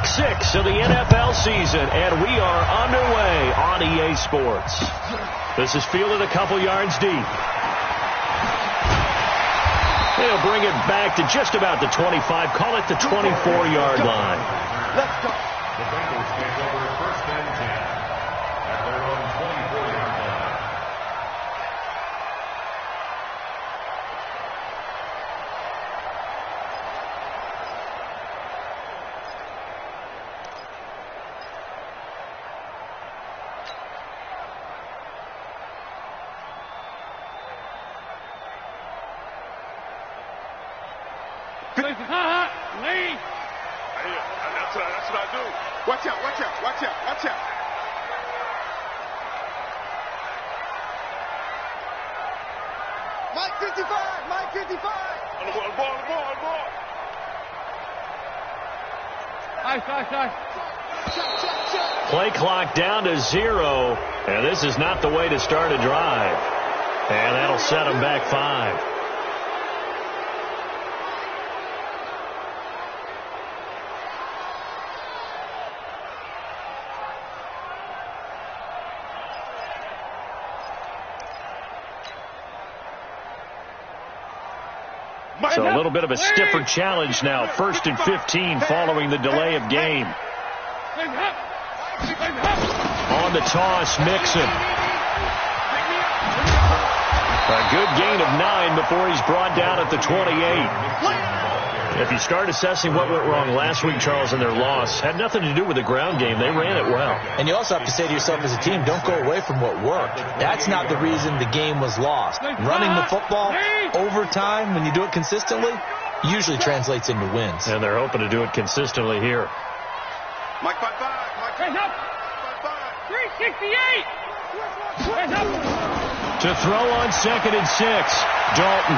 Week 6 of the NFL season, and we are underway on EA Sports. This is fielded a couple yards deep. They'll bring it back to just about the 25, call it the 24-yard line. Let's go. The Bengals take over first and 10 at their own 24-yard line. Lee. That's what I do. Watch out, watch out, watch out, watch out. Mike 55, Mike 55. On the ball. Play clock down to 0, and this is not the way to start a drive. And that'll set them back 5. So a little bit of a stiffer challenge now. 1st and 15 following the delay of game. On the toss, Mixon. A good gain of 9 before he's brought down at the 28. If you start assessing what went wrong last week, Charles, in their loss, had nothing to do with the ground game. They ran it well. And you also have to say to yourself as a team, don't go away from what worked. That's not the reason the game was lost. Running the football over time, when you do it consistently, usually translates into wins. And they're hoping to do it consistently here. Mike 55, Mike 55. 368. To throw on 2nd and 6, Dalton.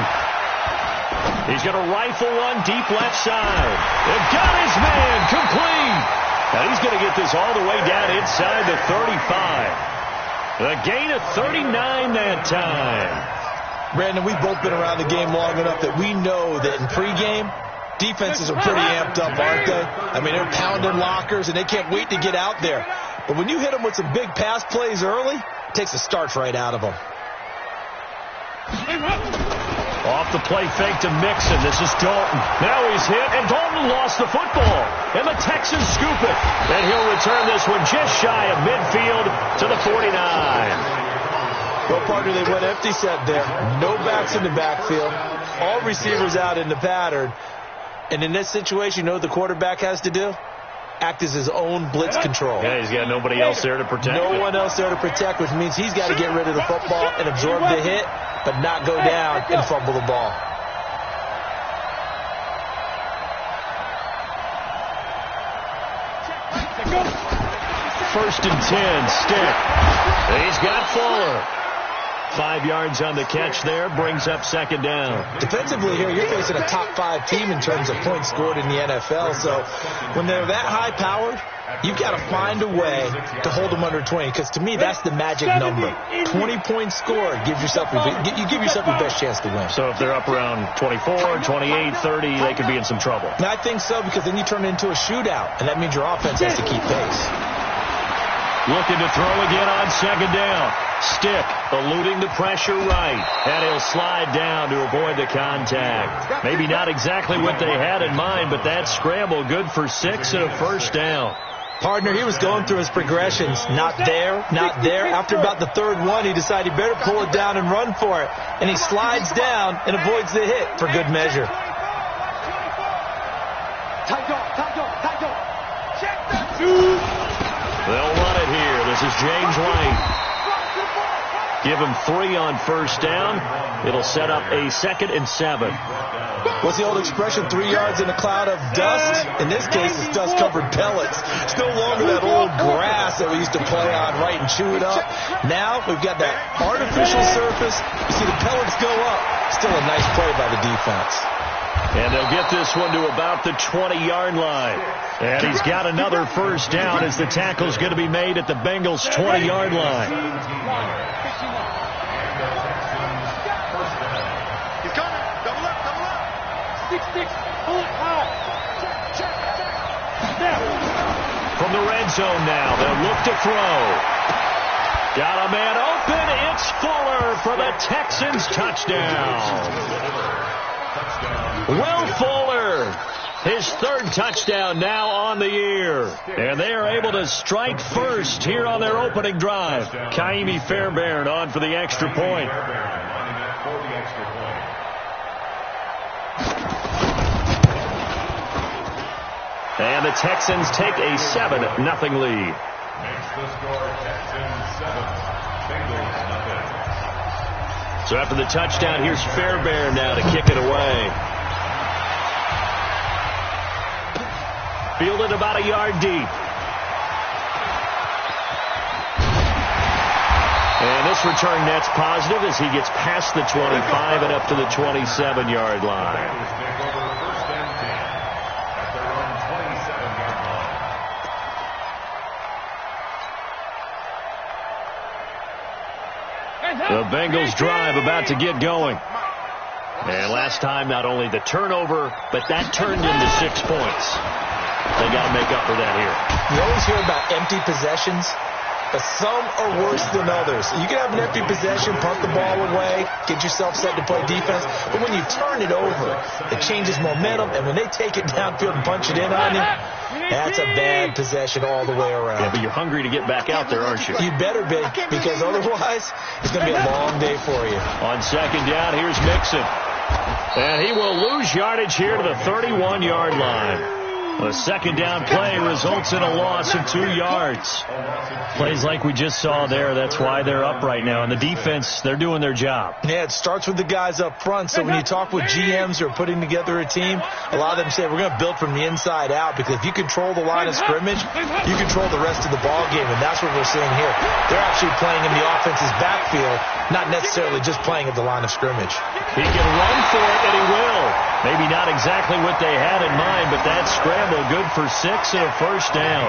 He's going to rifle one deep left side. They've got his man complete. And he's going to get this all the way down inside the 35. The gain of 39 that time. Brandon, we've both been around the game long enough that we know that in pregame, defenses are pretty amped up, aren't they? I mean, they're pounding lockers, and they can't wait to get out there. But when you hit them with some big pass plays early, it takes the starch right out of them. Off the play fake to Mixon. This is Dalton. Now he's hit, and Dalton lost the football. And the Texans scoop it. And he'll return this one just shy of midfield to the 49. Well, partner, they went empty set there. No backs in the backfield. All receivers out in the pattern. And in this situation, you know what the quarterback has to do? Act as his own blitz control. Yeah, he's got nobody else there to protect. No one else there to protect, which means he's got to get rid of the football and absorb the hit, but not go down and fumble the ball. First and 10, Stick. He's got Fuller. 5 yards on the catch there, brings up 2nd down. Defensively here, you're facing a top 5 team in terms of points scored in the NFL. So when they're that high powered, you've got to find a way to hold them under 20. Because to me, that's the magic number. 20 points scored, you give yourself your best chance to win. So if they're up around 24, 28, 30, they could be in some trouble. And I think so, because then you turn it into a shootout, and that means your offense has to keep pace. Looking to throw again on 2nd down. Stick eluding the pressure right, and he'll slide down to avoid the contact. Maybe not exactly what they had in mind, but that scramble good for 6 and a 1st down. Partner, he was going through his progressions. Not there, not there. After about the 3rd one, he decided he better pull it down and run for it. And he slides down and avoids the hit for good measure. They'll run it here. This is James White. Give him 3 on 1st down. It'll set up a 2nd and 7. What's the old expression, 3 yards in a cloud of dust? In this case, it's dust-covered pellets. It's no longer that old grass that we used to play on, right, and chew it up. Now we've got that artificial surface. You see the pellets go up. Still a nice play by the defense. And they'll get this one to about the 20-yard line. And he's got another 1st down as the tackle's going to be made at the Bengals' 20-yard line. He's coming. Double up. 6-6. Pull it high. Check. Snap. from the red zone now. They'll look to throw. Got a man open. It's Fuller for the Texans touchdown. Will Fuller, his third touchdown now on the year. And they are able to strike first here on their opening drive. Kaimi Fairbairn on for the extra point. And the Texans take a 7-0 lead. Makes the score Texans 7, Bengals nothing. So after the touchdown, here's Fairbairn now to kick it away. Fielded about a yard deep. And this return net's positive as he gets past the 25 and up to the 27-yard line. The Bengals drive about to get going. And last time, not only the turnover, but that turned into 6 points. They got to make up for that here. You always hear about empty possessions, but some are worse than others. You can have an empty possession, punt the ball away, get yourself set to play defense, but when you turn it over, it changes momentum, and when they take it downfield and punch it in on you, that's a bad possession all the way around. Yeah, but you're hungry to get back out there, aren't you? You better be, because otherwise, it's going to be a long day for you. On second down, here's Mixon. And he will lose yardage here to the 31-yard line. A second down play results in a loss of 2 yards. Plays like we just saw there. That's why they're up right now. And the defense, they're doing their job. Yeah, it starts with the guys up front. So when you talk with GMs who are putting together a team, a lot of them say we're going to build from the inside out, because if you control the line of scrimmage, you control the rest of the ball game. And that's what we're seeing here. They're actually playing in the offense's backfield, not necessarily just playing at the line of scrimmage. He can run for it, and he will. Maybe not exactly what they had in mind, but that scramble good for 6 and a first down.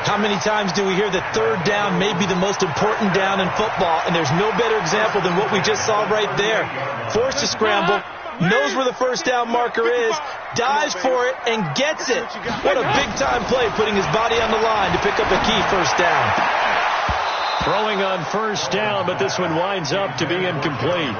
How many times do we hear that third down may be the most important down in football, and there's no better example than what we just saw right there. Forced to scramble, knows where the first down marker is, dives for it, and gets it. What a big-time play, putting his body on the line to pick up a key first down. Throwing on first down, but this one winds up to be incomplete.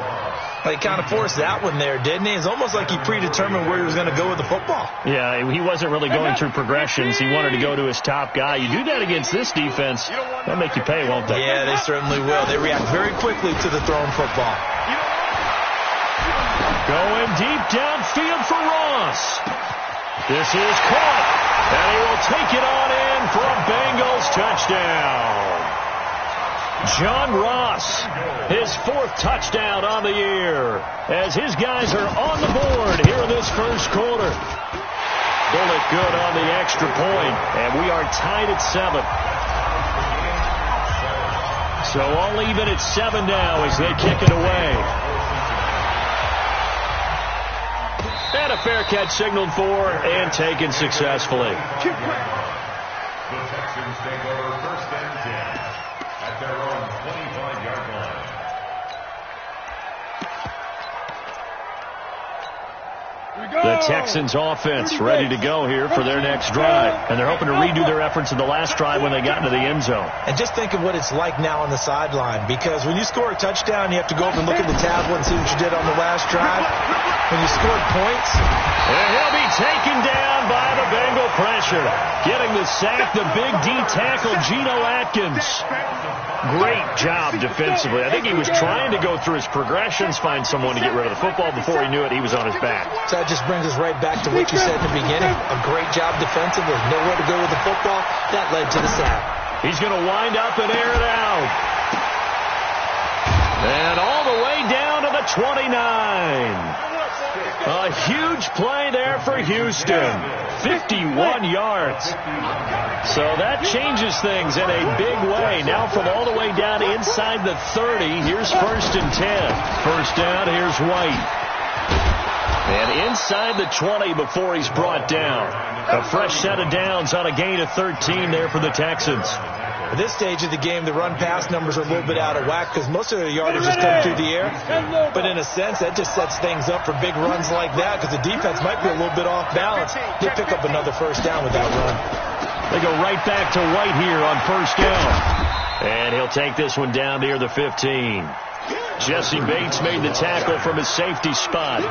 He kind of forced that one there, didn't he? It's almost like he predetermined where he was going to go with the football. Yeah, he wasn't really going through progressions. He wanted to go to his top guy. You do that against this defense, they'll make you pay, won't they? Yeah, they certainly will. They react very quickly to the thrown football. Going deep downfield for Ross. This is caught, and he will take it on in for a Bengals touchdown. John Ross, his 4th touchdown on the year, as his guys are on the board here in this first quarter. Bullet good on the extra point, and we are tied at 7. So all even at 7 now as they kick it away. And a fair catch signaled for and taken successfully. The Texans take over first and 10 at their own 25-yard line. The Texans offense ready to go here for their next drive. And they're hoping to redo their efforts in the last drive when they got into the end zone. And just think of what it's like now on the sideline, because when you score a touchdown, you have to go over and look at the tablet and see what you did on the last drive. When you scored points, and he'll be taken down by the Bengal pressure. Getting the sack, the big D tackle, Geno Atkins. Great job defensively. I think he was trying to go through his progressions, find someone to get rid of the football. Before he knew it, he was on his back. So that just brings us right back to what you said in the beginning. A great job defensively. Nowhere to go with the football. That led to the sack. He's going to wind up and air it out. And all the way down to the 29. A huge play there for Houston. 51 yards. So that changes things in a big way. Now from all the way down inside the 30, here's first and 10. First down, here's White. And inside the 20 before he's brought down. A fresh set of downs on a gain of 13 there for the Texans. At this stage of the game, the run-pass numbers are a little bit out of whack because most of their yardage is coming through the air. But in a sense, that just sets things up for big runs like that because the defense might be a little bit off balance. He'll pick up another first down with that run. They go right back to White here on first down. And he'll take this one down near the 15. Jesse Bates made the tackle from his safety spot.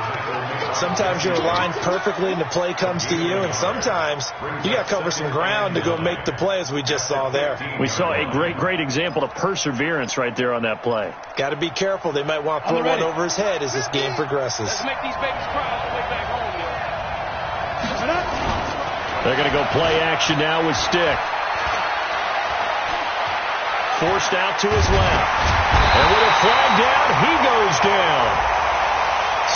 Sometimes you're aligned perfectly and the play comes to you, and sometimes you got to cover some ground to go make the play, as we just saw there. We saw a great example of perseverance right there on that play. Got to be careful. They might want to throw one over his head as this game progresses. Let's make these babies cry all the way back home here. They're going to go play action now with Stick. Forced out to his left. And with a flag down, he goes down.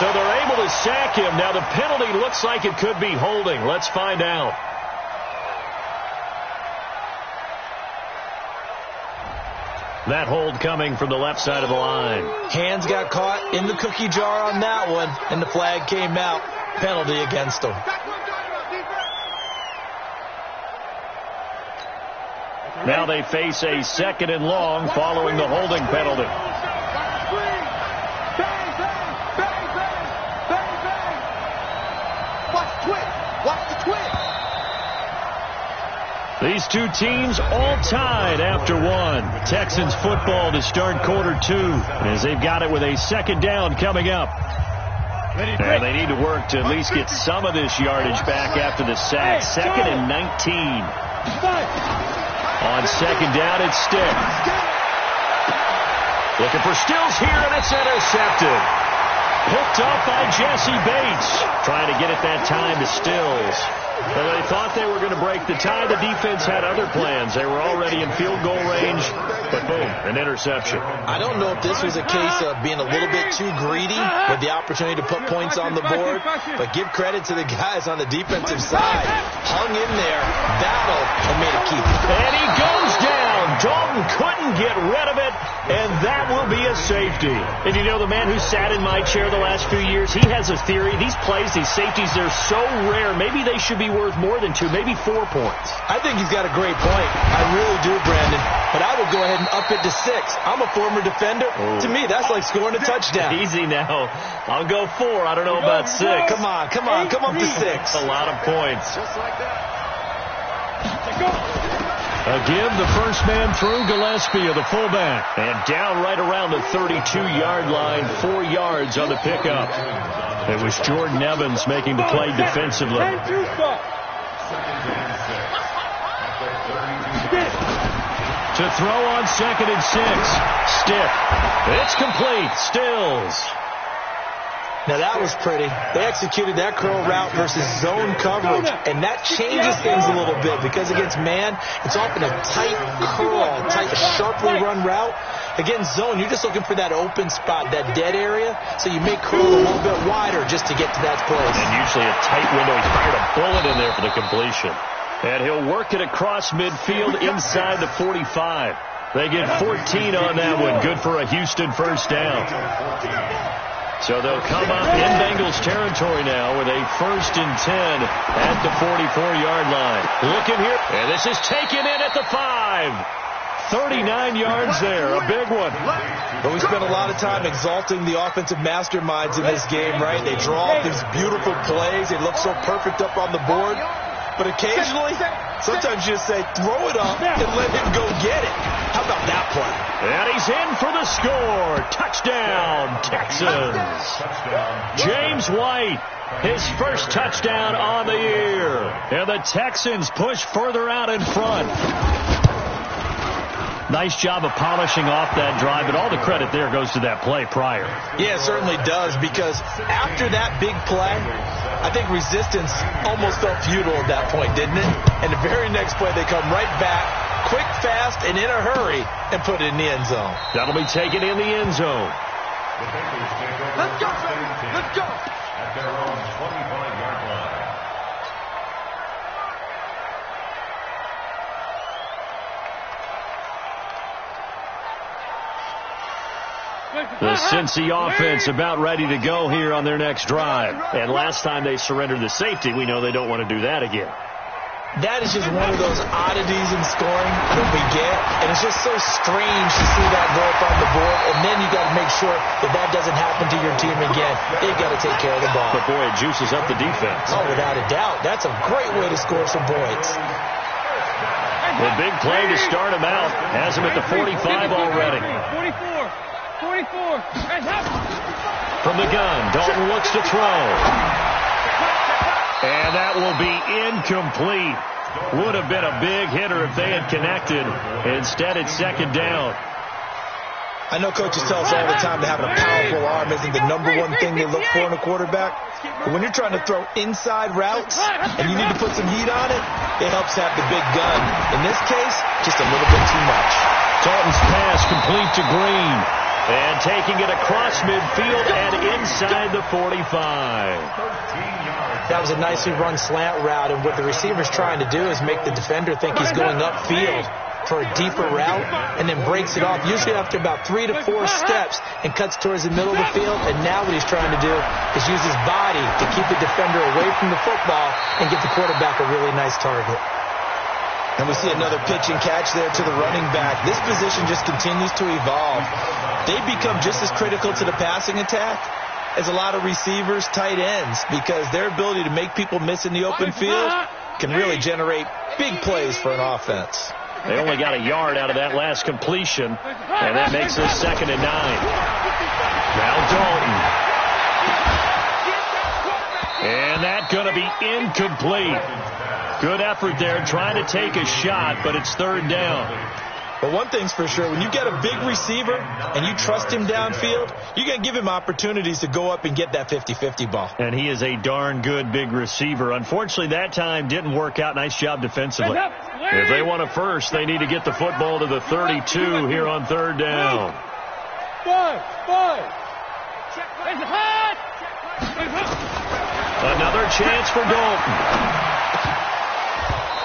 So they're able to sack him. Now the penalty looks like it could be holding. Let's find out. That hold coming from the left side of the line. Hands got caught in the cookie jar on that one, and the flag came out. Penalty against him. Now they face a 2nd and long following the holding penalty. These two teams all tied after one. Texans football to start quarter 2 as they've got it with a 2nd down coming up. And they need to work to at least get some of this yardage back after the sack. 2nd and 19. On 2nd down, it's Stick. Looking for Stills here, and it's intercepted. Picked up by Jesse Bates. Trying to get it that time to Stills. Well, they thought they were going to break the tie. The defense had other plans. They were already in field goal range, but boom, an interception. I don't know if this was a case of being a little bit too greedy with the opportunity to put points on the board, but give credit to the guys on the defensive side. Hung in there, battled, and made it keep. And he goes down. Dalton couldn't get rid of it, and that will be a safety. And you know, the man who sat in my chair the last few years, he has a theory. These plays, these safeties, they're so rare. Maybe they should be worth more than 2, maybe 4 points. I think he's got a great point. I really do, Brandon. But I would go ahead and up it to 6. I'm a former defender. Oh. To me, that's like scoring a touchdown. Easy now. I'll go 4. I don't know about 6. Come on. Come up to 6. A lot of points. Just like that. Again, the first man through, Gillespie of the fullback. And down right around the 32-yard line, 4 yards on the pickup. It was Jordan Evans making the play defensively. To throw on 2nd and 6. Stick. It's complete. Stills. Now that was pretty. They executed that curl route versus zone coverage, and that changes things a little bit because against man, it's often a tight curl, sharply run route. Against zone, you're just looking for that open spot, that dead area, so you make curl a little bit wider just to get to that place. And usually a tight window. He fired a bullet in there for the completion. And he'll work it across midfield inside the 45. They get 14 on that one. Good for a Houston first down. So they'll come up in Bengals territory now with a 1st and 10 at the 44-yard line. Looking here, and this is taken in at the 5. 39 yards there, a big one. But we spent a lot of time exalting the offensive masterminds in this game, right? They draw up these beautiful plays. They look so perfect up on the board. But occasionally, sometimes you just say, throw it up and let him go get it. How about that play? And he's in for the score. Touchdown, Texans. James White, his first touchdown on the year. And the Texans push further out in front. Nice job of polishing off that drive, but all the credit there goes to that play prior. Yeah, it certainly does, because after that big play, I think resistance almost felt futile at that point, didn't it? And the very next play, they come right back, quick, fast, and in a hurry, and put it in the end zone. That'll be taken in the end zone. Let's go, baby. Let's go. At their own 25-yard line. The Cincy offense about ready to go here on their next drive. And last time they surrendered the safety, we know they don't want to do that again. That is just one of those oddities in scoring that we get, and it's just so strange to see that go up on the board, and then you got to make sure that that doesn't happen to your team again. They've got to take care of the ball. But, boy, it juices up the defense. Oh, without a doubt. That's a great way to score some points. The big play to start him out. Has him at the 45 already. 44. From the gun, Dalton looks to throw. And that will be incomplete. Would have been a big hitter if they had connected. Instead, it's second down. I know coaches tell us all the time that having a powerful arm isn't the number one thing they look for in a quarterback. But when you're trying to throw inside routes and you need to put some heat on it, it helps to have the big gun. In this case, just a little bit too much. Dalton's pass complete to Green. And taking it across midfield and inside the 45. That was a nicely run slant route, and what the receiver's trying to do is make the defender think he's going upfield for a deeper route, and then breaks it off, usually after about 3 to 4 steps, and cuts towards the middle of the field. And now what he's trying to do is use his body to keep the defender away from the football and get the quarterback a really nice target. And we see another pitch and catch there to the running back. This position just continues to evolve. They become just as critical to the passing attack as a lot of receivers, tight ends, because their ability to make people miss in the open field can really generate big plays for an offense. They only got a yard out of that last completion, and that makes this 2nd and 9. Now Dalton. And that's going to be incomplete. Good effort there, trying to take a shot, but it's 3rd down. But one thing's for sure, when you get a big receiver and you trust him downfield, you're going to give him opportunities to go up and get that 50-50 ball. And he is a darn good big receiver. Unfortunately, that time didn't work out. Nice job defensively. If they want a first, they need to get the football to the 32 here on 3rd down. Another chance for Dalton.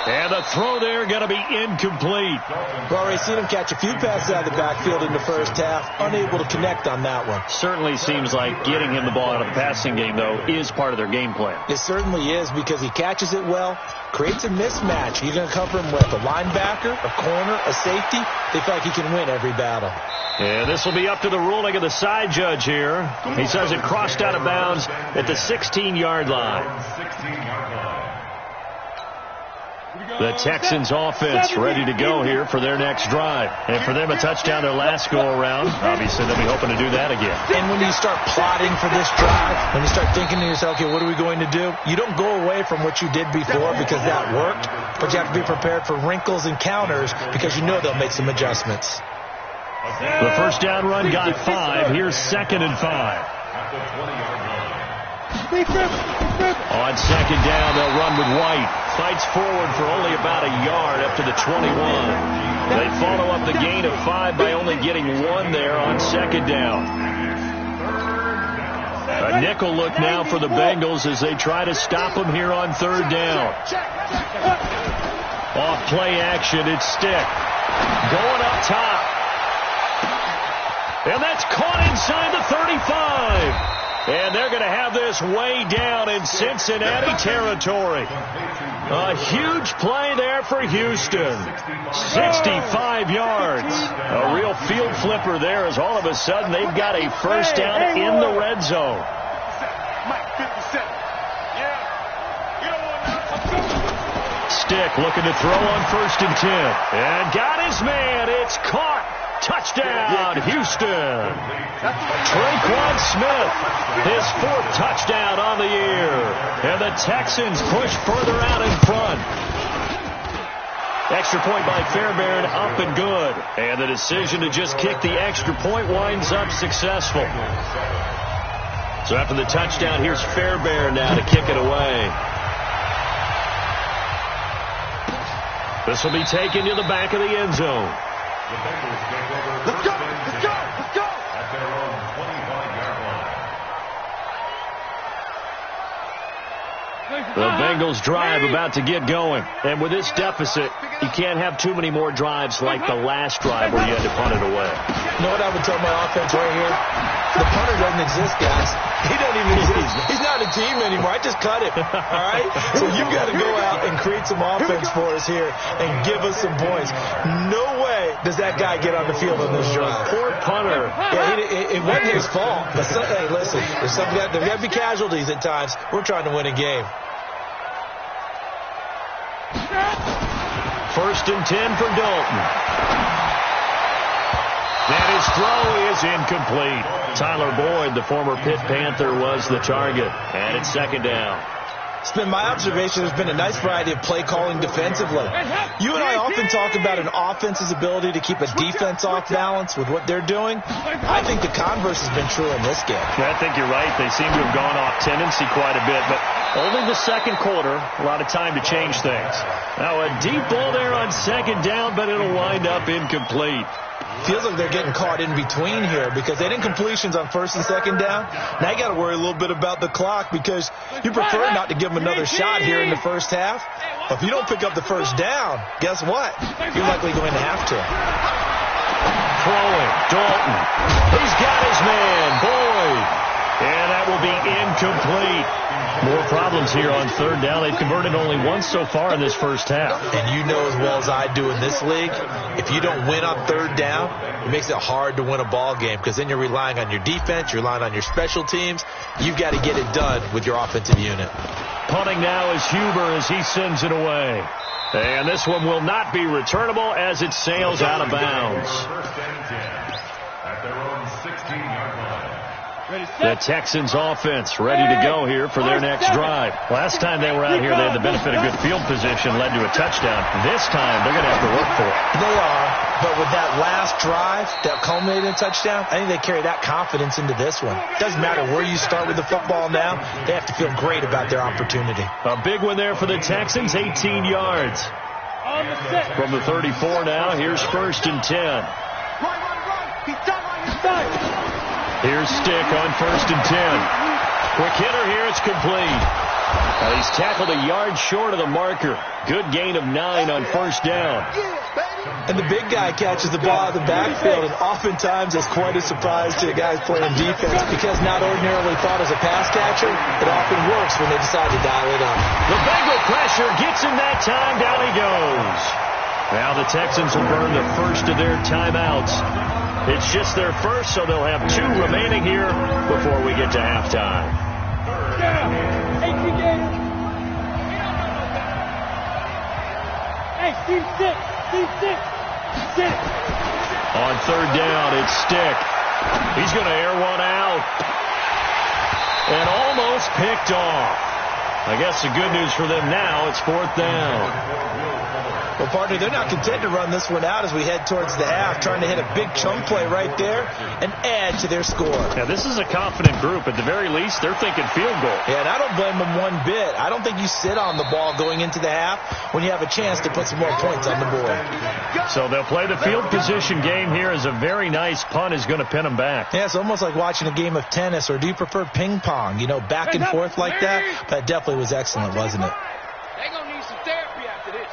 And the throw there going to be incomplete. We've already seen him catch a few passes out of the backfield in the first half. Unable to connect on that one. Certainly seems like getting him the ball out of the passing game, though, is part of their game plan. It certainly is, because he catches it well, creates a mismatch. He's going to cover him with a linebacker, a corner, a safety. They feel like he can win every battle. And this will be up to the ruling of the side judge here. He says it crossed out of bounds at the 16-yard line. The Texans offense ready to go here for their next drive. And for them, a touchdown their last go-around. Obviously, they'll be hoping to do that again. And when you start plotting for this drive, when you start thinking to yourself, okay, what are we going to do? You don't go away from what you did before because that worked, but you have to be prepared for wrinkles and counters because you know they'll make some adjustments. The first down run got 5. Here's 2nd and 5. On 2nd down, they'll run with White. Fights forward for only about a yard up to the 21. They follow up the gain of 5 by only getting 1 there on 2nd down. A nickel look now for the Bengals as they try to stop them here on 3rd down. Off play action, it's Stick. Going up top. And that's caught inside the 35. And they're going to have this way down in Cincinnati territory. A huge play there for Houston. 65 yards. A real field flipper there as all of a sudden they've got a first down in the red zone. Stick looking to throw on 1st and 10. And got his man. It's caught. Touchdown, Houston. Traquan Smith, his 4th touchdown on the year. And the Texans push further out in front. Extra point by Fairbairn, up and good. And the decision to just kick the extra point winds up successful. So after the touchdown, here's Fairbairn now to kick it away. This will be taken to the back of the end zone. Let's go! Let's go! Let's go! At their own 25-yard line. The Bengals drive about to get going. And with this deficit, you can't have too many more drives like the last drive where you had to punt it away. You know what I would tell my offense right here? The punter doesn't exist, guys. He doesn't even exist. He's not a team anymore. I just cut him. All right? So you've got to go out and create some offense for us here and give us some points. No way does that guy get on the field on this drive. Poor punter. Yeah, it wasn't his fault. But hey, listen, there's got to be casualties at times. We're trying to win a game. first and 10 for Dalton. And his throw is incomplete. Tyler Boyd, the former Pitt Panther, was the target. And it's second down. It's been my observation there's been a nice variety of play calling defensively. You and I often talk about an offense's ability to keep a defense off balance with what they're doing. I think the converse has been true in this game. Yeah, I think you're right. They seem to have gone off tendency quite a bit, but only the second quarter, a lot of time to change things. Now a deep ball there on second down, but it'll wind up incomplete. Feels like they're getting caught in between here because they didn't completions on first and second down. Now you got to worry a little bit about the clock because you prefer not to give them another shot here in the first half. But if you don't pick up the first down, guess what? You're likely going to have to. Throwing, Dalton. He's got his man, Boyd. And that will be incomplete. More problems here on third down. They've converted only once so far in this first half. And you know as well as I do in this league, if you don't win on third down, it makes it hard to win a ball game because then you're relying on your defense, you're relying on your special teams. You've got to get it done with your offensive unit. Punting now is Huber as he sends it away. And this one will not be returnable as it sails out of bounds. First and 10 at their own 16-yard line. The Texans offense ready to go here for their next drive. Last time they were out here, they had the benefit of good field position, led to a touchdown. This time, they're going to have to work for it. They are, but with that last drive that culminated in a touchdown, I think they carry that confidence into this one. Doesn't matter where you start with the football now, they have to feel great about their opportunity. A big one there for the Texans, 18 yards. From the 34 now, here's first and 10. Run. He's done on your side. Here's Stick on first and 10. Quick hitter here, it's complete. Now he's tackled a yard short of the marker. Good gain of 9 on first down. And the big guy catches the ball out of the backfield, and oftentimes it's quite a surprise to the guys playing defense because not ordinarily thought as a pass catcher, it often works when they decide to dial it up. The Bengal pressure gets him that time. Down he goes. Now the Texans will burn the first of their timeouts. It's just their first, so they'll have 2 remaining here before we get to halftime. Hey, team sit. On third down, it's Stick. He's going to air one out. And almost picked off. I guess the good news for them now, it's fourth down. Well, partner, they're not content to run this one out as we head towards the half, trying to hit a big chunk play right there and add to their score. Now, this is a confident group. At the very least, they're thinking field goal. Yeah, and I don't blame them one bit. I don't think you sit on the ball going into the half when you have a chance to put some more points on the board. So they'll play the field position game here as a very nice punt is going to pin them back. Yeah, it's almost like watching a game of tennis, or do you prefer ping pong? You know, back and forth like that? That definitely was excellent, wasn't it? They're going to need some therapy after this.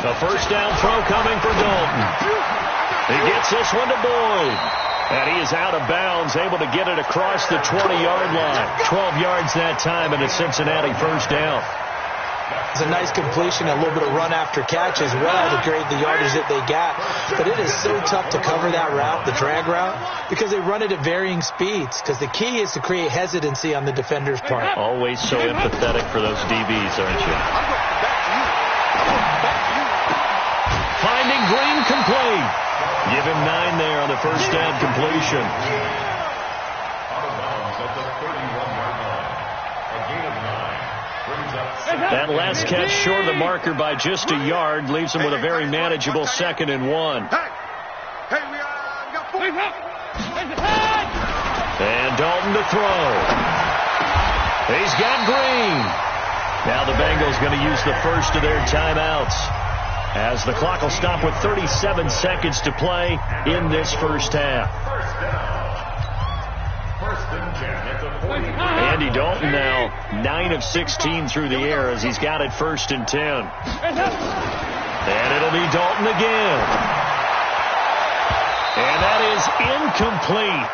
The first down throw coming for Dalton. He gets this one to Boyd. And he is out of bounds, able to get it across the 20-yard line. 12 yards that time, and a Cincinnati first down. It's a nice completion, a little bit of run after catch as well to create the yardage that they got. But it is so tough to cover that route, the drag route, because they run it at varying speeds. Because the key is to create hesitancy on the defender's part. Always so empathetic for those DBs, aren't you? Finding Green complete. Give him 9 there on the first down completion. Out of bounds at the 31-yard line. A gain of 9 brings up That last catch short of the marker by just a yard leaves him with a very manageable 2nd and 1. Hey, we got 4. And Dalton to throw. He's got Green. Now the Bengals going to use the first of their timeouts, as the clock will stop with 37 seconds to play in this first half. First and 10 at the 40. Andy Dalton now 9 of 16 through the air as he's got it first and 10. And it'll be Dalton again. And that is incomplete.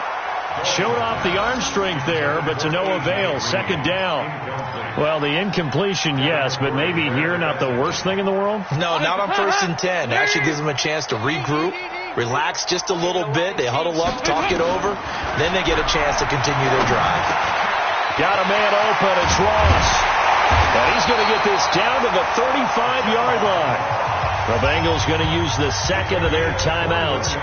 Showed off the arm strength there, but to no avail. Second down. Well, the incompletion, yes, but maybe here not the worst thing in the world? No, not on first and 10. It actually gives them a chance to regroup, relax just a little bit. They huddle up, talk it over. Then they get a chance to continue their drive. Got a man open. It's Ross. And he's going to get this down to the 35-yard line. The Bengals going to use the second of their timeouts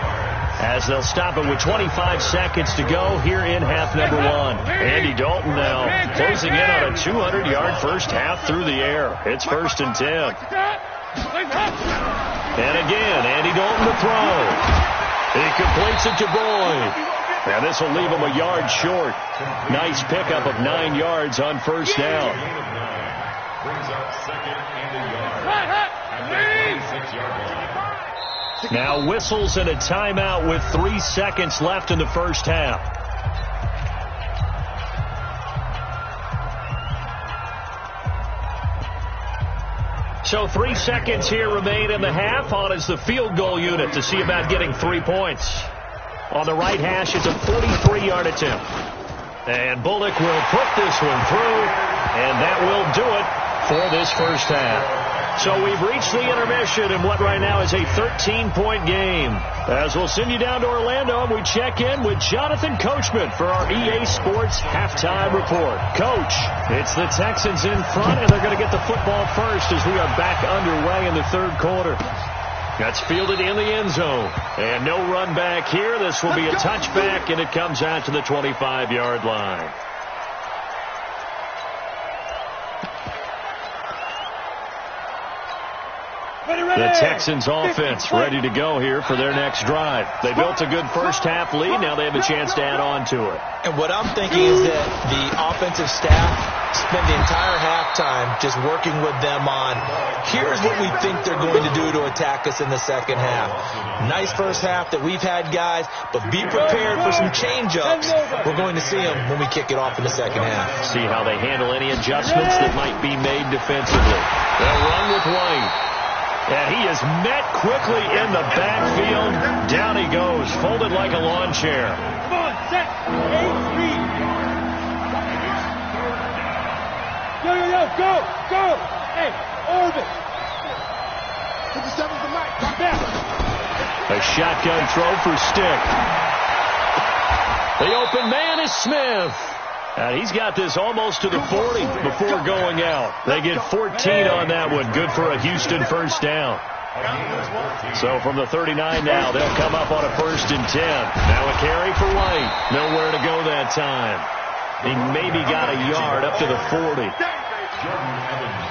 as they'll stop it with 25 seconds to go here in half number one. Andy Dalton now closing in on a 200-yard first half through the air. It's 1st and 10. And again, Andy Dalton to throw. He completes it to Boyd. And this will leave him a yard short. Nice pickup of 9 yards on first down. Brings up 2nd and a yard. At the 26-yard line. Now whistles and a timeout with 3 seconds left in the first half. So 3 seconds here remain in the half. On is the field goal unit to see about getting 3 points. On the right hash, it's a 43-yard attempt. And Bullock will put this one through, and that will do it for this first half. So we've reached the intermission in what right now is a 13-point game. As we'll send you down to Orlando, and we check in with Jonathan Coachman for our EA Sports Halftime Report. Coach, it's the Texans in front, and they're going to get the football first as we are back underway in the third quarter. That's fielded in the end zone. And no run back here. This will be a touchback, and it comes out to the 25-yard line. The Texans offense ready to go here for their next drive. They built a good first half lead. Now they have a chance to add on to it. And what I'm thinking is that the offensive staff spend the entire halftime just working with them on, here's what we think they're going to do to attack us in the second half. Nice first half that we've had, guys, but be prepared for some change-ups. We're going to see them when we kick it off in the second half. See how they handle any adjustments that might be made defensively. They'll run with White. And he is met quickly in the backfield. Down he goes, folded like a lawn chair. Come on, set, 8-3. Yo, go. Hey, orbit. 57's the mic, come back. A shotgun throw for Stick. The open man is Smith. And he's got this almost to the 40 before going out. They get 14 on that one. Good for a Houston first down. So from the 39 now, they'll come up on a 1st and 10. Now a carry for White. Nowhere to go that time. He maybe got a yard up to the 40.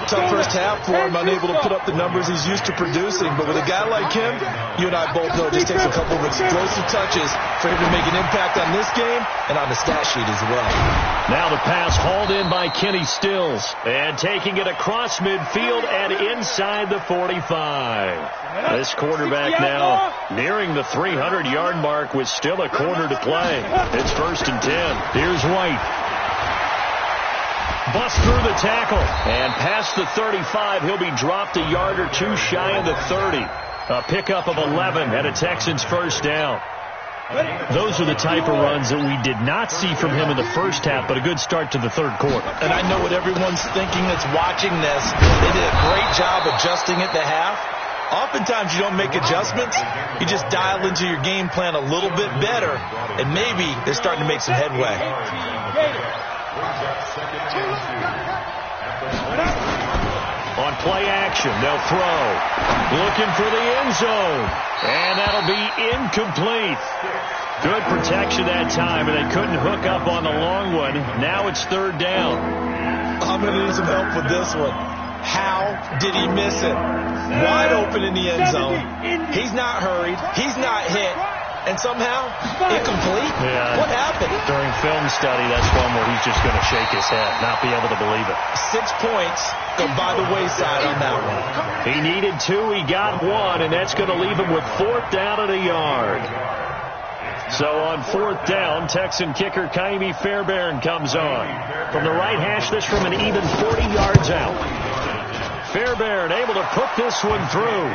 Tough first half for him, unable to put up the numbers he's used to producing. But with a guy like him, you and I both know it just takes a couple of explosive touches for him to make an impact on this game and on the stat sheet as well. Now the pass hauled in by Kenny Stills. And taking it across midfield and inside the 45. This quarterback now nearing the 300-yard mark with still a quarter to play. It's 1st and 10. Here's White. Bust through the tackle. And past the 35, he'll be dropped a yard or two shy of the 30. A pickup of 11 and a Texans first down. Those are the type of runs that we did not see from him in the first half, but a good start to the third quarter. And I know what everyone's thinking that's watching this. They did a great job adjusting at the half. Oftentimes you don't make adjustments. You just dial into your game plan a little bit better, and maybe they're starting to make some headway. On play action, they'll throw. Looking for the end zone. And that'll be incomplete. Good protection that time, and they couldn't hook up on the long one. Now it's 3rd down. I'm going to need some help with this one. How did he miss it? Wide open in the end zone. He's not hurried. He's not hit. And somehow, incomplete? Yeah. What happened? During film study, that's one where he's just going to shake his head, not be able to believe it. 6 points go by the wayside on that one. He needed 2, he got 1, and that's going to leave him with 4th down at a yard. So on 4th down, Texan kicker Kaimi Fairbairn comes on. From the right hash, this from an even 40 yards out. Fairbairn able to put this one through.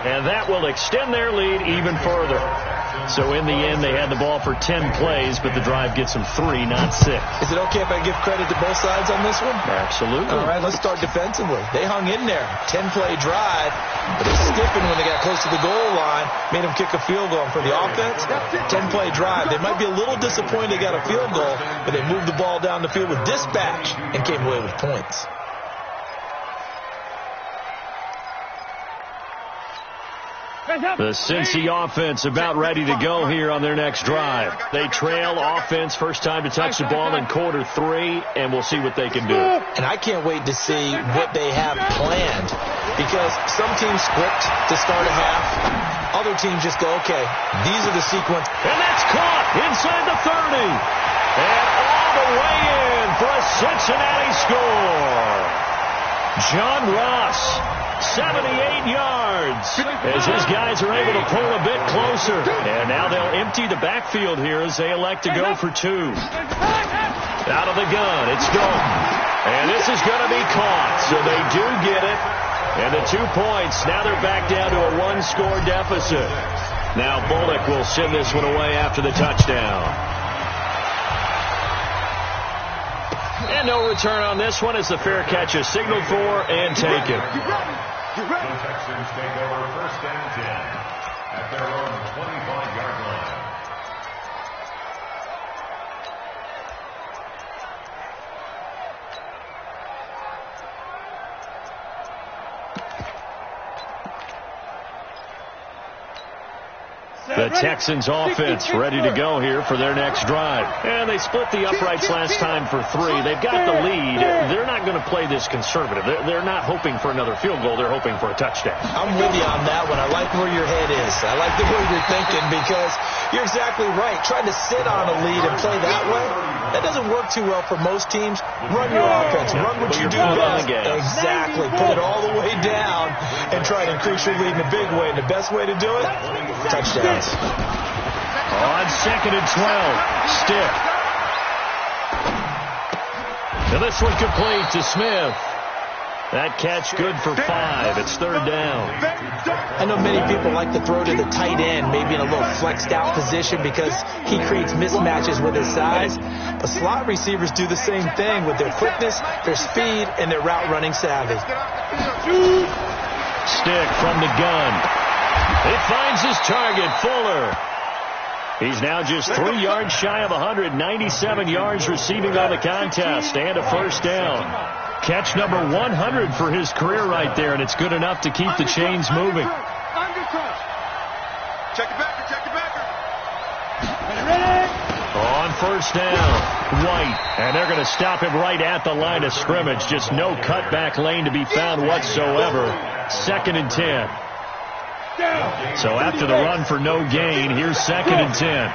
And that will extend their lead even further. So in the end, they had the ball for 10 plays, but the drive gets them 3, not 6. Is it okay if I give credit to both sides on this one? Absolutely. All right, let's start defensively. They hung in there. 10-play drive, but they stiffened when they got close to the goal line, made them kick a field goal. And for the offense, 10-play drive. They might be a little disappointed they got a field goal, but they moved the ball down the field with dispatch and came away with points. The Cincy offense about ready to go here on their next drive. They trail offense, first time to touch the ball in quarter 3, and we'll see what they can do. And I can't wait to see what they have planned, because some teams script to start a half. Other teams just go, okay, these are the sequence. And that's caught inside the 30. And all the way in for a Cincinnati score. John Ross, 78 yards, as his guys are able to pull a bit closer. And now they'll empty the backfield here as they elect to go for 2. Out of the gun, it's Dalton. And this is going to be caught, so they do get it. And the 2 points, now they're back down to a 1-score deficit. Now Bullock will send this one away after the touchdown. And no return on this one as the fair catch is signaled for and taken. The Texans take over first and 10 at their own 25-yard line. The Texans offense ready to go here for their next drive. And they split the uprights last time for 3. They've got the lead. They're not going to play this conservative. They're not hoping for another field goal. They're hoping for a touchdown. I'm with you on that one. I like where your head is. I like the way you're thinking, because you're exactly right. Trying to sit on a lead and play that way, that doesn't work too well for most teams. Run your offense. Run what you do best. Exactly. Put it all the way down and try to increase your lead in a big way. And the best way to do it, touchdowns. On 2nd and 12, Stick. And this one complete to Smith. That catch good for 5. It's 3rd down. I know many people like to throw to the tight end, maybe in a little flexed out position because he creates mismatches with his size. But slot receivers do the same thing with their quickness, their speed, and their route running savvy. Stick from the gun. It finds his target, Fuller. He's now just 3 yards shy of 197 yards receiving on the contest and a first down. Catch number 100 for his career right there, and it's good enough to keep the chains moving. Check it back, check it back. On first down, White, and they're going to stop him right at the line of scrimmage. Just no cutback lane to be found whatsoever. 2nd and 10. So after the run for no gain, here's 2nd and 10.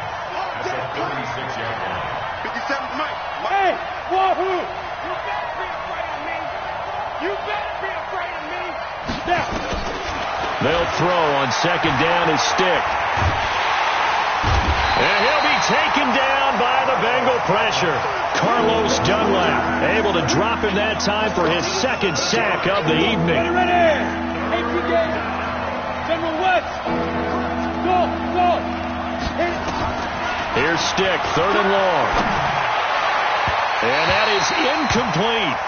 57 Mike. Hey, wahoo! You better be afraid of me. They'll throw on 2nd down as Stick. And he'll be taken down by the Bengal pressure. Carlos Dunlap able to drop him that time for his 2nd sack of the evening. General West. Go. Here's Stick, 3rd and long. And that is incomplete.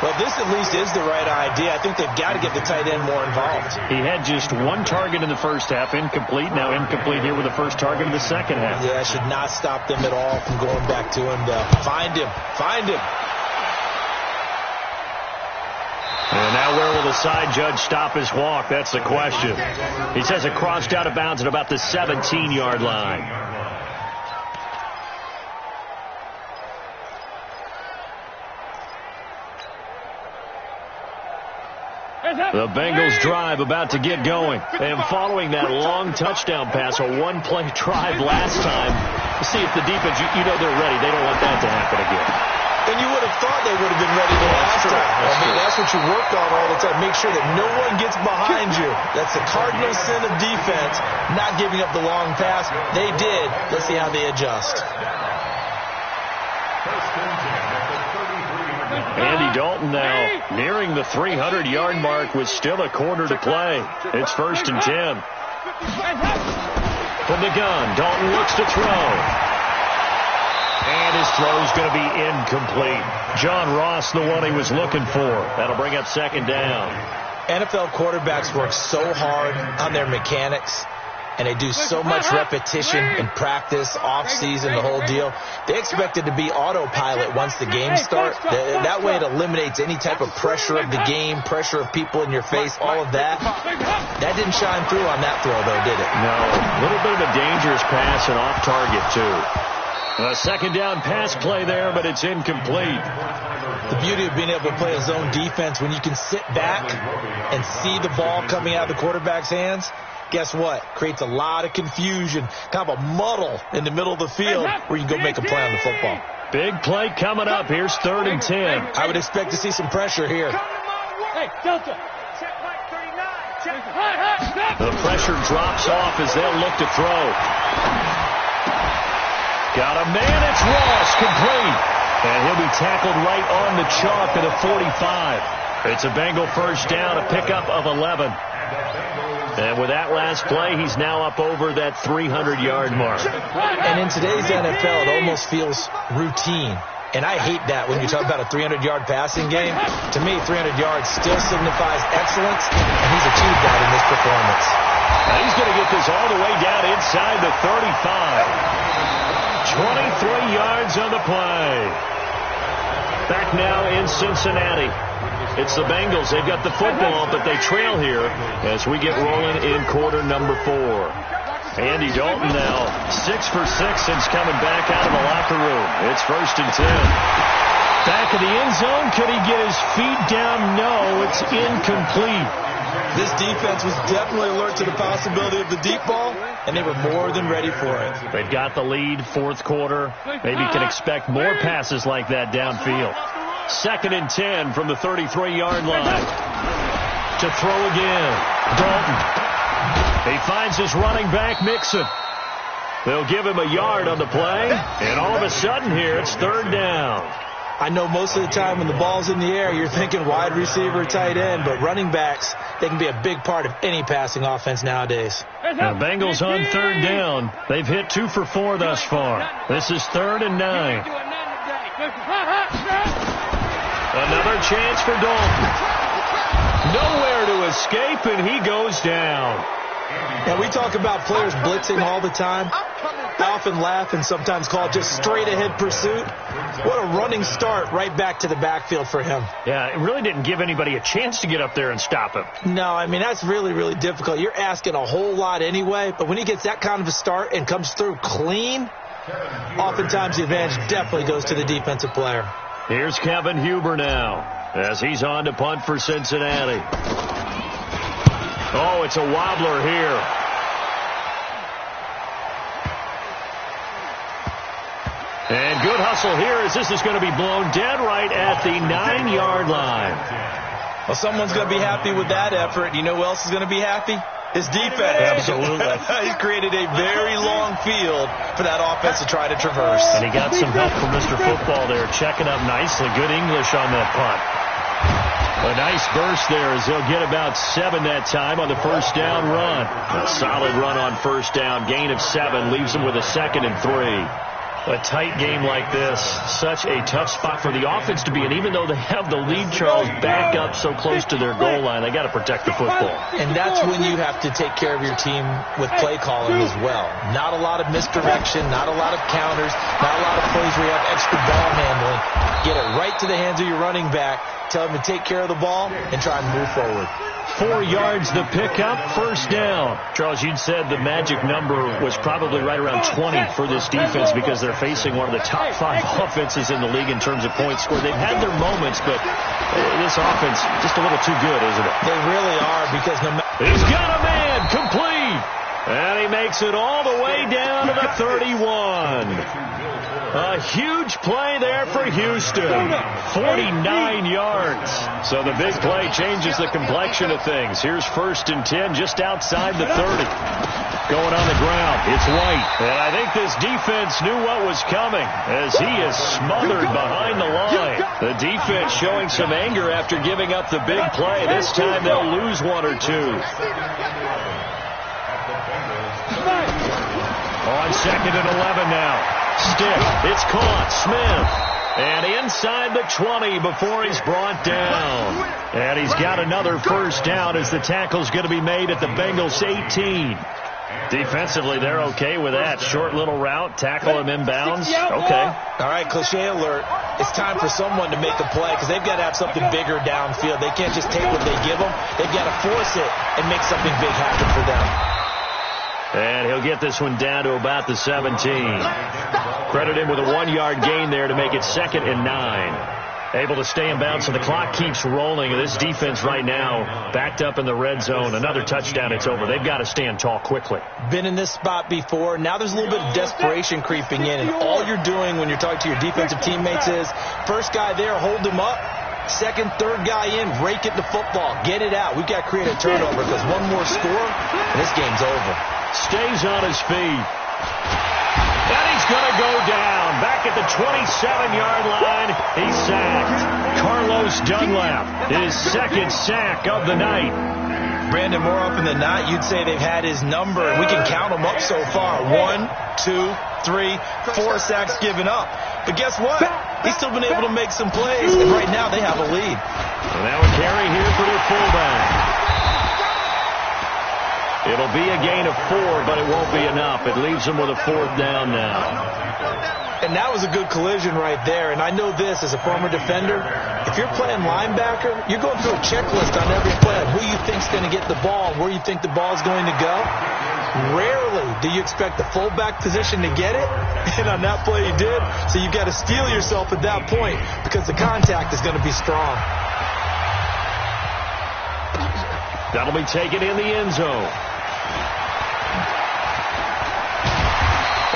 Well, this at least is the right idea. I think they've got to get the tight end more involved. He had just 1 target in the first half, incomplete. Now incomplete here with the first target in the second half. Yeah, should not stop them at all from going back to him to find him. And now where will the side judge stop his walk? That's the question. He says it crossed out of bounds at about the 17-yard line. The Bengals drive about to get going. And following that long touchdown pass, a 1-play drive last time, see if the defense, you know they're ready. They don't want that to happen again. And you would have thought they would have been ready the last time. That's what you work on all the time. Make sure that no one gets behind you. That's the cardinal sin of defense, not giving up the long pass. They did. Let's see how they adjust. Andy Dalton now nearing the 300-yard mark with still a quarter to play. It's 1st and 10. From the gun, Dalton looks to throw. And his throw's going to be incomplete. John Ross, the one he was looking for. That'll bring up 2nd down. NFL quarterbacks work so hard on their mechanics. and they do so much repetition in practice, off-season, the whole deal. They expect it to be autopilot once the game starts. That way it eliminates any type of pressure of the game, pressure of people in your face, all of that. That didn't shine through on that throw, though, did it? No, a little bit of a dangerous pass and off target, too. A second down pass play there, but it's incomplete. The beauty of being able to play a zone defense when you can sit back and see the ball coming out of the quarterback's hands, guess what? Creates a lot of confusion, kind of a muddle in the middle of the field where you can go make a play on the football. Big play coming up. Here's 3rd and 10. I would expect to see some pressure here. Hey, Delta. Check right 39. Check. The pressure drops off as they'll look to throw. Got a man. It's Ross, complete. And he'll be tackled right on the chalk at a 45. It's a Bengal first down, a pickup of 11. And with that last play, he's now up over that 300-yard mark. And in today's NFL, it almost feels routine. And I hate that when you talk about a 300-yard passing game. To me, 300 yards still signifies excellence, and he's achieved that in this performance. Now he's going to get this all the way down inside the 35. 23 yards on the play. Back now in Cincinnati. It's the Bengals. They've got the football, but they trail here as we get rolling in quarter number 4. Andy Dalton now 6 for 6 since coming back out of the locker room. It's 1st and 10. Back of the end zone. Could he get his feet down? No, it's incomplete. This defense was definitely alert to the possibility of the deep ball, and they were more than ready for it. They've got the lead, 4th quarter. Maybe can expect more passes like that downfield. 2nd and 10 from the 33-yard line. To throw again. Dalton. He finds his running back, Mixon. They'll give him a yard on the play, and all of a sudden here it's 3rd down. I know most of the time when the ball's in the air, you're thinking wide receiver, tight end, but running backs, they can be a big part of any passing offense nowadays. The Bengals on 3rd down. They've hit 2 for 4 thus far. This is 3rd and 9. Another chance for Dalton. Nowhere to escape, and he goes down. And we talk about players blitzing all the time. I often laugh and sometimes call it just straight-ahead pursuit. What a running start right back to the backfield for him. Yeah, it really didn't give anybody a chance to get up there and stop him. No, I mean, that's really, really difficult. You're asking a whole lot anyway, but when he gets that kind of a start and comes through clean, oftentimes the advantage definitely goes to the defensive player. Here's Kevin Huber now as he's on to punt for Cincinnati. Oh, it's a wobbler here. And good hustle here as this is going to be blown dead right at the 9-yard line. Well, someone's going to be happy with that effort. You know who else is going to be happy? His defense. Absolutely. He's created a very long field for that offense to try to traverse. And he got some help from Mr. Football there, checking up nicely. Good English on that punt. A nice burst there as they'll get about 7 that time on the first down run. A solid run on first down. Gain of 7 leaves them with a 2nd and 3. A tight game like this, such a tough spot for the offense to be in. Even though they have the lead, Charles, back up so close to their goal line, they got to protect the football. And that's when you have to take care of your team with play calling as well. Not a lot of misdirection, not a lot of counters, not a lot of plays where you have extra ball handling. Get it right to the hands of your running back. Tell him to take care of the ball and try and move forward. 4 yards the pickup, first down. Charles, you'd said the magic number was probably right around 20 for this defense because they're facing one of the top 5 offenses in the league in terms of points scored. They've had their moments, but this offense just a little too good, isn't it? They really are because no matter... He's got a man, complete. And he makes it all the way down to the 31. A huge play there for Houston. 49 yards. So the big play changes the complexion of things. Here's 1st and 10 just outside the 30. Going on the ground, it's White. And I think this defense knew what was coming as he is smothered behind the line. The defense showing some anger after giving up the big play. This time they'll lose 1 or 2. On 2nd and 11 now. Stiff. It's caught. Smith. And inside the 20 before he's brought down. And he's got another first down as the tackle's going to be made at the Bengals 18. Defensively, they're okay with that. Short little route, tackle him inbounds. Okay. All right, cliche alert. It's time for someone to make a play because they've got to have something bigger downfield. They can't just take what they give them. They've got to force it and make something big happen for them. And he'll get this one down to about the 17. Credit him with a 1-yard gain there to make it 2nd and 9. Able to stay in bounds, so the clock keeps rolling. This defense right now backed up in the red zone. Another touchdown, it's over. They've got to stand tall quickly. Been in this spot before. Now there's a little bit of desperation creeping in, and all you're doing when you're talking to your defensive teammates is first guy there, hold him up. Second, third guy in, rake it to football. Get it out. We've got to create a turnover because one more score, and this game's over. Stays on his feet. And he's going to go down. Back at the 27-yard line. He's sacked. Carlos Dunlap, his 2nd sack of the night. Brandon, more often than not, you'd say they've had his number, and we can count them up so far. 1, 2, 3, 4 sacks given up. But guess what? He's still been able to make some plays, and right now they have a lead. And now a carry here for their fullback. It'll be a gain of 4, but it won't be enough. It leaves them with a 4th down now. And that was a good collision right there. And I know this as a former defender. If you're playing linebacker, you're going through a checklist on every play. Who you think's going to get the ball, where you think the ball's going to go. Rarely do you expect the fullback position to get it. And on that play he did. So you've got to steel yourself at that point because the contact is going to be strong. That'll be taken in the end zone.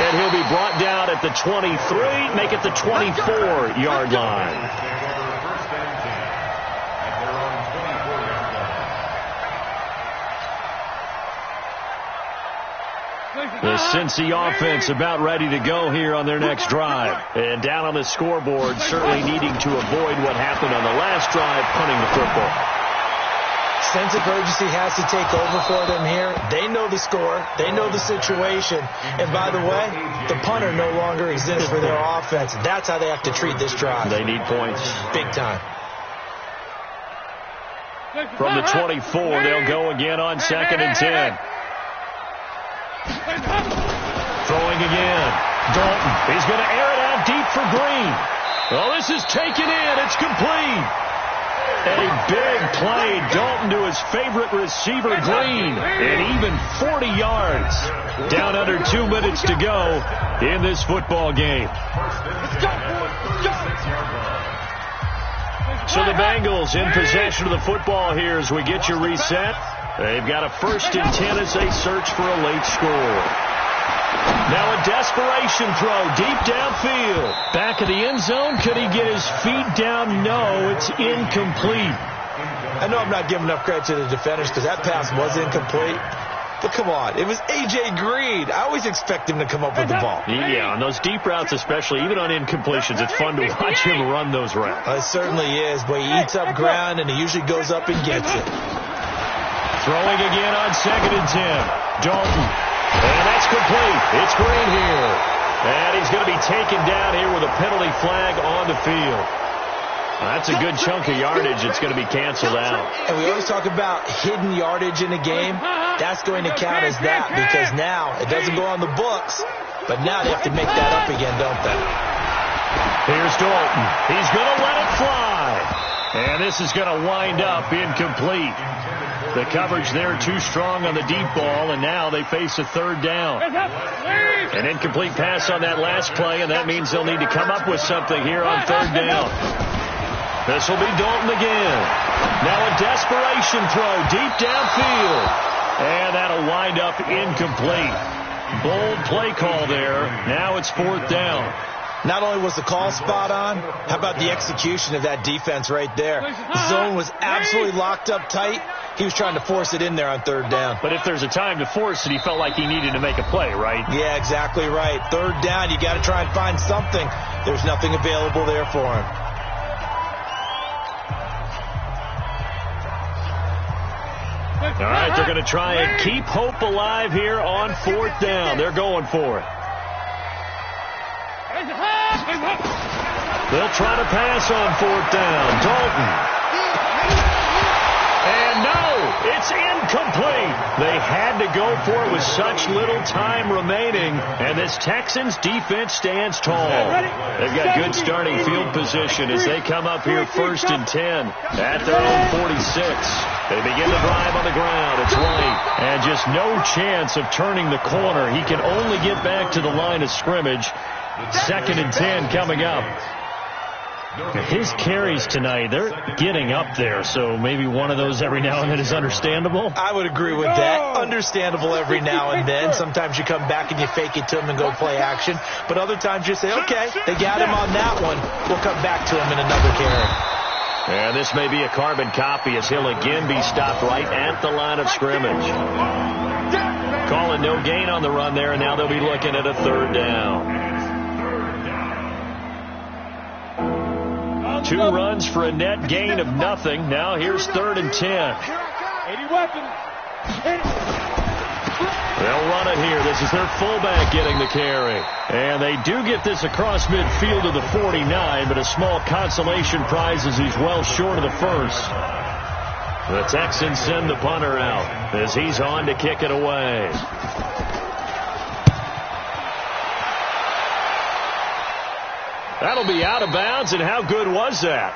And he'll be brought down at the 23, make it the 24-yard line. The Cincy offense about ready to go here on their next drive. And down on the scoreboard, certainly needing to avoid what happened on the last drive, punting the football. Sense of urgency has to take over for them here. They know the score. They know the situation. And by the way, the punter no longer exists for their offense. That's how they have to treat this drive. They need points. Big time. From the 24, they'll go again on 2nd and 10. Throwing again. Dalton. He's going to air it out deep for Green. Oh, this is taken in. It's complete. A big play. Dalton to his favorite receiver, Green. And even 40 yards. Down under 2 minutes to go in this football game. So the Bengals in possession of the football here as we get you reset. They've got a 1st and 10 as they search for a late score. Now a desperation throw deep downfield. Back of the end zone. Could he get his feet down? No, it's incomplete. I know I'm not giving enough credit to the defenders because that pass was incomplete. But come on, it was A.J. Green. I always expect him to come up with the ball. Yeah, on those deep routes especially, even on incompletions, it's fun to watch him run those routes. It certainly is, but he eats up ground and he usually goes up and gets it. Throwing again on 2nd and 10. Dalton. And that's complete. It's Green here. And he's going to be taken down here with a penalty flag on the field. That's a good chunk of yardage. It's going to be canceled out. And we always talk about hidden yardage in a game. That's going to count as that because now it doesn't go on the books, but now they have to make that up again, don't they? Here's Dalton. He's going to let it fly. And this is going to wind up incomplete. The coverage there too strong on the deep ball, and now they face a 3rd down. An incomplete pass on that last play, and that means they'll need to come up with something here on 3rd down. This will be Dalton again. Now a desperation throw deep downfield. And that'll wind up incomplete. Bold play call there. Now it's 4th down. Not only was the call spot on, how about the execution of that defense right there? The zone was absolutely locked up tight. He was trying to force it in there on 3rd down. But if there's a time to force it, he felt like he needed to make a play, right? Yeah, exactly right. 3rd down, you got to try and find something. There's nothing available there for him. All right, they're going to try and keep hope alive here on 4th down. They're going for it. They'll try to pass on 4th down. Dalton. And no, it's incomplete. They had to go for it with such little time remaining, and this Texans defense stands tall. They've got good starting field position as they come up here 1st and 10 at their own 46. They begin the drive on the ground. It's White, and just no chance of turning the corner. He can only get back to the line of scrimmage. 2nd and 10 coming up. His carries tonight, they're getting up there, so maybe one of those every now and then is understandable. I would agree with that. Understandable every now and then. Sometimes you come back and you fake it to him and go play action. But other times you say, okay, they got him on that one. We'll come back to him in another carry. And this may be a carbon copy as he'll again be stopped right at the line of scrimmage. Calling no gain on the run there, and now they'll be looking at a 3rd down. 2 runs for a net gain of nothing. Now here's 3rd and 10. 80 weapon. They'll run it here. This is their fullback getting the carry. And they do get this across midfield to the 49, but a small consolation prize as he's well short of the first. The Texans send the punter out as he's on to kick it away. That'll be out of bounds, and how good was that?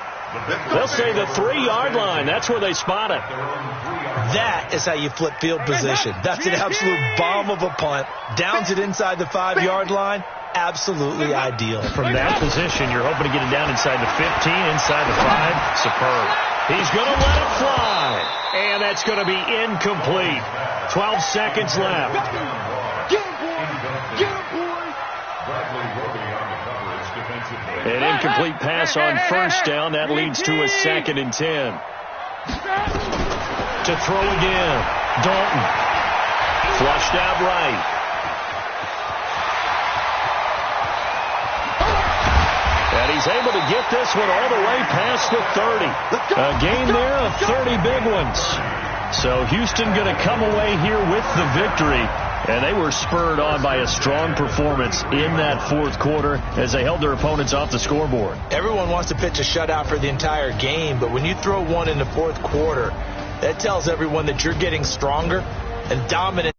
They'll say the 3-yard line. That's where they spot it. That is how you flip field position. That's an absolute bomb of a punt. Downs it inside the 5-yard line. Absolutely ideal. From that position, you're hoping to get it down inside the 15, inside the 5. Superb. He's going to let it fly. And that's going to be incomplete. 12 seconds left. Get him, boy. Get him, boy. An incomplete pass on 1st down. That leads to a 2nd and 10. To throw again. Dalton. Flushed out right. And he's able to get this one all the way past the 30. A gain there of 30 big ones. So Houston going to come away here with the victory. And they were spurred on by a strong performance in that 4th quarter as they held their opponents off the scoreboard. Everyone wants to pitch a shutout for the entire game, but when you throw one in the 4th quarter, that tells everyone that you're getting stronger and dominant.